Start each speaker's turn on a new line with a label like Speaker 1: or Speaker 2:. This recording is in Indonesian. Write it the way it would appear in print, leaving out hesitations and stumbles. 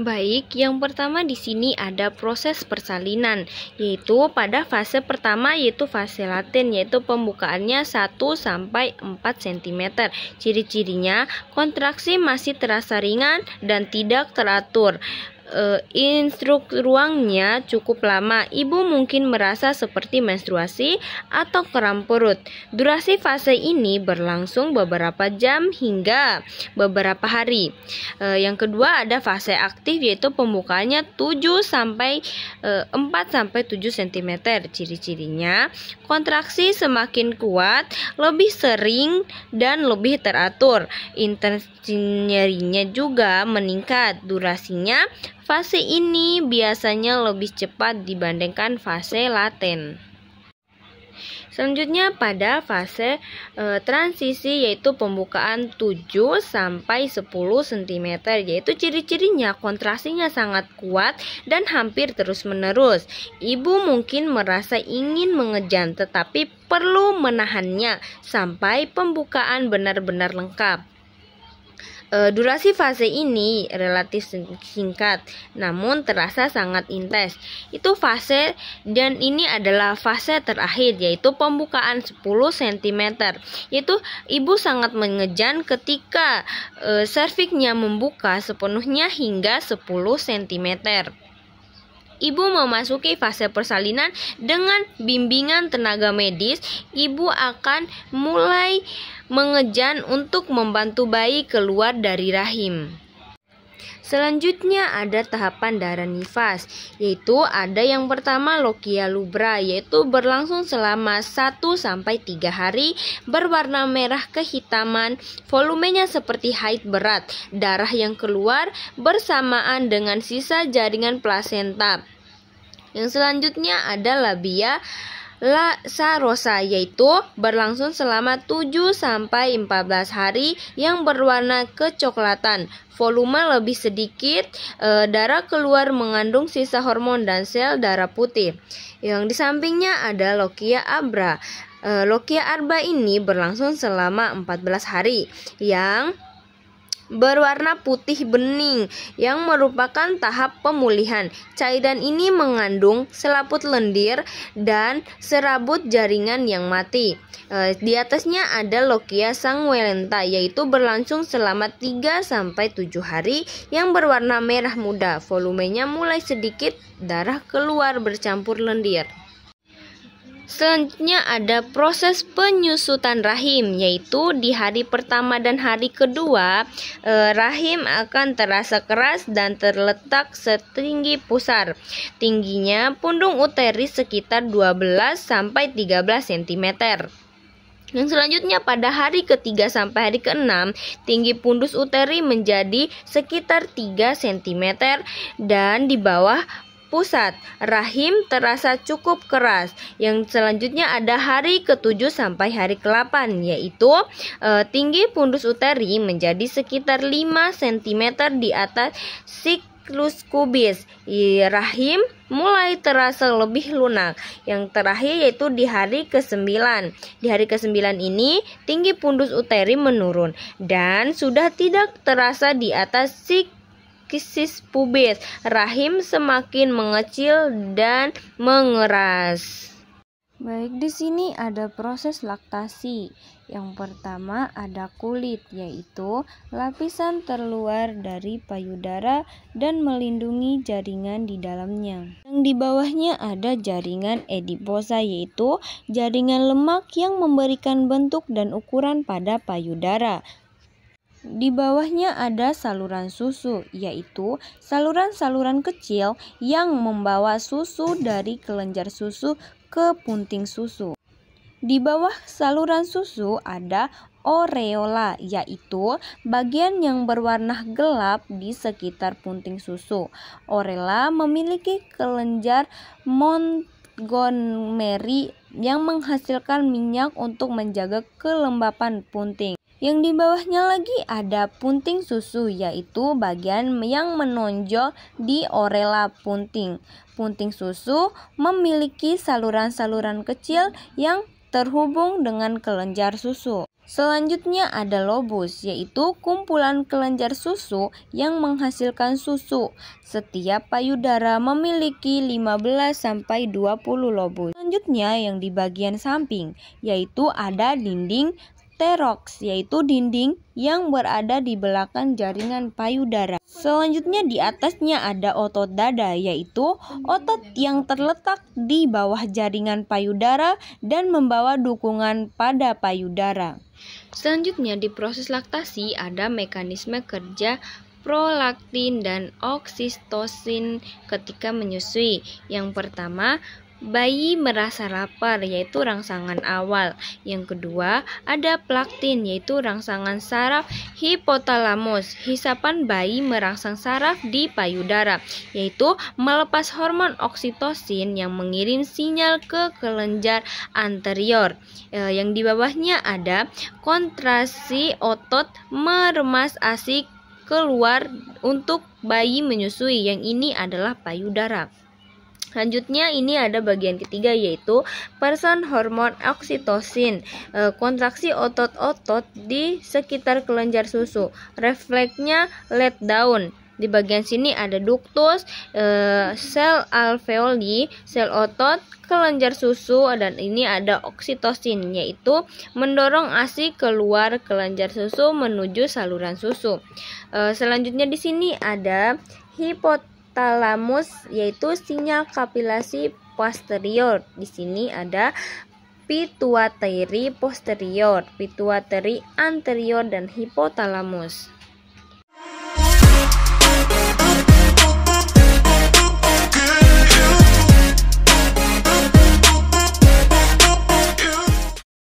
Speaker 1: Baik, yang pertama di sini ada proses persalinan, yaitu pada fase pertama yaitu fase laten, yaitu pembukaannya 1 sampai 4 cm. Ciri-cirinya kontraksi masih terasa ringan dan tidak teratur. Instruk ruangnya cukup lama. Ibu mungkin merasa seperti menstruasi atau kram perut. Durasi fase ini berlangsung beberapa jam hingga beberapa hari. Yang kedua ada fase aktif, yaitu pembukaannya 4 sampai 7 cm. Ciri-cirinya kontraksi semakin kuat, lebih sering dan lebih teratur. Intensitas nyerinya juga meningkat. Durasinya fase ini biasanya lebih cepat dibandingkan fase laten. Selanjutnya pada fase transisi, yaitu pembukaan 7 sampai 10 cm, yaitu ciri-cirinya kontraksinya sangat kuat dan hampir terus-menerus. Ibu mungkin merasa ingin mengejan tetapi perlu menahannya sampai pembukaan benar-benar lengkap. Durasi fase ini relatif singkat, namun terasa sangat intens. Itu fase, dan ini adalah fase terakhir, yaitu pembukaan 10 cm. Yaitu ibu sangat mengejan ketika serviknya membuka sepenuhnya hingga 10 cm. Ibu memasuki fase persalinan dengan bimbingan tenaga medis. Ibu akan mulai mengejan untuk membantu bayi keluar dari rahim. Selanjutnya ada tahapan darah nifas, yaitu ada yang pertama lochia rubra, yaitu berlangsung selama 1 sampai 3 hari, berwarna merah kehitaman, volumenya seperti haid berat, darah yang keluar bersamaan dengan sisa jaringan plasenta. Yang selanjutnya ada labia lasarosa, yaitu berlangsung selama 7 sampai 14 hari yang berwarna kecoklatan, volume lebih sedikit, darah keluar mengandung sisa hormon dan sel darah putih. Yang di sampingnya ada lochia arbra. Lochia arbra ini berlangsung selama 14 hari yang berwarna putih bening yang merupakan tahap pemulihan. Cairan ini mengandung selaput lendir dan serabut jaringan yang mati. Di atasnya ada lochia sanguinolenta, yaitu berlangsung selama 3 sampai 7 hari yang berwarna merah muda. Volumenya mulai sedikit, darah keluar bercampur lendir. Selanjutnya ada proses penyusutan rahim, yaitu di hari pertama dan hari kedua rahim akan terasa keras dan terletak setinggi pusar. Tingginya pundung uterus sekitar 12 sampai 13 cm. Yang selanjutnya pada hari ketiga sampai hari ke-6, tinggi pundus uteri menjadi sekitar 3 cm dan di bawah pusat rahim terasa cukup keras. Yang selanjutnya ada hari ke-7 sampai hari ke-8, yaitu tinggi pundus uteri menjadi sekitar 5 cm di atas siklus kubis. Rahim mulai terasa lebih lunak. Yang terakhir yaitu di hari ke-9. Di hari ke-9 ini tinggi pundus uteri menurun dan sudah tidak terasa di atas siklus pubis. Rahim semakin mengecil dan mengeras.
Speaker 2: Baik, di sini ada proses laktasi. Yang pertama ada kulit, yaitu lapisan terluar dari payudara dan melindungi jaringan di dalamnya. Yang di bawahnya ada jaringan adiposa, yaitu jaringan lemak yang memberikan bentuk dan ukuran pada payudara. Di bawahnya ada saluran susu, yaitu saluran-saluran kecil yang membawa susu dari kelenjar susu ke punting susu. Di bawah saluran susu ada areola, yaitu bagian yang berwarna gelap di sekitar punting susu. Areola memiliki kelenjar Montgomery yang menghasilkan minyak untuk menjaga kelembapan punting. Yang di bawahnya lagi ada punting susu, yaitu bagian yang menonjol di areola punting. Punting susu memiliki saluran-saluran kecil yang terhubung dengan kelenjar susu. Selanjutnya ada lobus, yaitu kumpulan kelenjar susu yang menghasilkan susu. Setiap payudara memiliki 15-20 lobus. Selanjutnya yang di bagian samping, yaitu ada dinding teroks, yaitu dinding yang berada di belakang jaringan payudara. Selanjutnya di atasnya ada otot dada, yaitu otot yang terletak di bawah jaringan payudara dan membawa dukungan pada payudara.
Speaker 1: Selanjutnya di proses laktasi ada mekanisme kerja prolaktin dan oksitosin ketika menyusui. Yang pertama, bayi merasa lapar, yaitu rangsangan awal. Yang kedua, ada plaktin, yaitu rangsangan saraf hipotalamus. Hisapan bayi merangsang saraf di payudara, yaitu melepas hormon oksitosin yang mengirim sinyal ke kelenjar anterior. Yang di bawahnya ada kontraksi otot meremas ASI keluar untuk bayi menyusui. Yang ini adalah payudara. Selanjutnya ini ada bagian ketiga, yaitu person hormon oksitosin, kontraksi otot-otot di sekitar kelenjar susu. Refleksnya let down. Di bagian sini ada ductus, sel alveoli, sel otot, kelenjar susu, dan ini ada oksitosin, yaitu mendorong ASI keluar kelenjar susu menuju saluran susu. Selanjutnya di sini ada hipotalamus, yaitu sinyal kapilasi posterior. Di sini ada pituitary posterior, pituitary anterior, dan hipotalamus.